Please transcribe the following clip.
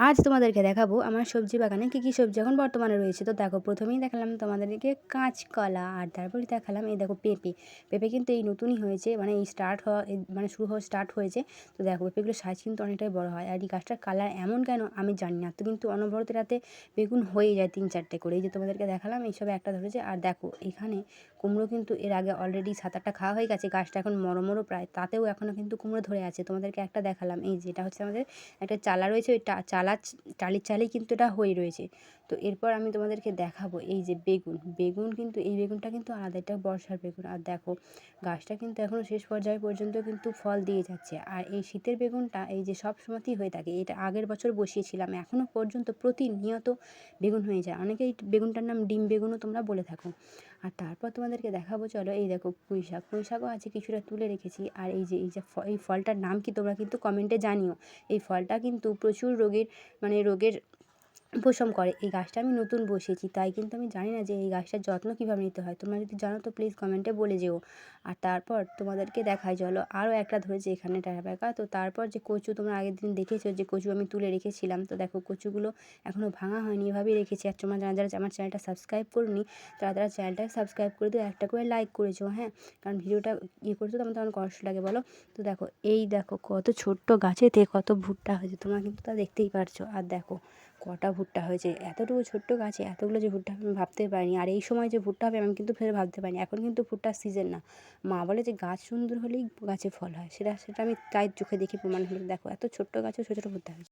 আজ তোমাদেরকে দেখাবো আমার সবজি বাগানে কী কী সবজি এখন বর্তমানে রয়েছে। তো দেখো, প্রথমেই দেখালাম তোমাদেরকে কাঁচকলা, আর তারপরে দেখালাম এই দেখো পেঁপে। পেঁপে কিন্তু এই নতুনই হয়েছে, মানে এই স্টার্ট হওয়া মানে শুরু হওয়া স্টার্ট হয়েছে। তো দেখো, পেঁপেগুলোর সাইজ কিন্তু অনেকটাই বড় হয়, আর এই গাছটার কালার এমন কেন আমি জানি না। তো কিন্তু অনবরত রাতে বেগুন হয়ে যায় 3-4টে করে। এই যে তোমাদেরকে দেখালাম এইসবে একটা ধরেছে। আর দেখো এখানে কুমড়ো কিন্তু এর আগে অলরেডি 7-8টা খাওয়া হয়ে গেছে, গাছটা এখন মরো প্রায়, তাতেও এখনও কিন্তু কুমড়ো ধরে আছে। তোমাদেরকে একটা দেখালাম, এই যেটা হচ্ছে আমাদের একটা চালা রয়েছে, ওই টালির চালেই কিন্তু এটা হয়ে রয়েছে। তো এরপর আমি তোমাদেরকে দেখাবো এই যে বেগুন কিন্তু এই বেগুনটা কিন্তু আলাদা, এটা বর্ষার বেগুন। আর দেখো গাছটা কিন্তু এখনও শেষ পর্যায় পর্যন্ত কিন্তু ফল দিয়ে যাচ্ছে। আর এই শীতের বেগুনটা এই যে সব সময়তেই হয়ে থাকে, এটা আগের বছর বসিয়েছিলাম, এখনও পর্যন্ত প্রতিনিয়ত বেগুন হয়ে যায়। অনেকে এই বেগুনটার নাম ডিম বেগুনও তোমরা বলে থাকো। আর তারপর তোমাদেরকে দেখাবো, চলো এই দেখো পুঁই শাকও আছে, কিছুটা তুলে রেখেছি। আর এই যে এই ফলটার নাম কি তোমরা কিন্তু কমেন্টে জানিও। এই ফলটা কিন্তু প্রচুর রোগের উপশম করে। এই গাছটা আমি নতুন বসিয়েছি, তাই কিন্তু আমি জানি না যে এই গাছটার যত্ন কীভাবে নিতে হয়। তোমরা যদি জানো তো প্লিজ কমেন্টে বলে যেও। আর তারপর তোমাদেরকে দেখাই, চলো আরও একটা ধরেছে এখানে টাকা। তো তারপর যে কচু তোমরা আগের দিন দেখেছো, যে কচু আমি তুলে রেখেছিলাম। তো দেখো কচুগুলো এখনও ভাঙা হয়নি, এভাবেই রেখেছি। আর তোমরা যারা আমার চ্যানেলটা সাবস্ক্রাইব করোনি, তারা চ্যানেলটাকে সাবস্ক্রাইব করে দিও, একটা করে লাইক করেছো, হ্যাঁ। কারণ ভিডিওটা করতে তো আমার তখন কষ্ট লাগে বলো। তো দেখো এই দেখো কত ছোট্ট গাছেতে কত ভুট্টা হয়েছে, তোমরা কিন্তু তা দেখতেই পারছো। আর দেখো কটা ভুট্টা হয়েছে, এতটুকু ছোট্ট গাছে এতগুলো যে ভুট্টা আমি ভাবতে পারিনি। আর এই সময় যে ভুট্টা হবে আমি কিন্তু ফের ভাবতে পারিনি। এখন কিন্তু ভুট্টার সিজন না। মা বলে যে গাছ সুন্দর হলেই গাছে ফল হয়, সেটা আমি তাই চোখে দেখে প্রমাণ হলো। দেখো এত ছোট্ট গাছেও ছোটো ছোটো ভুট্টা হয়েছে।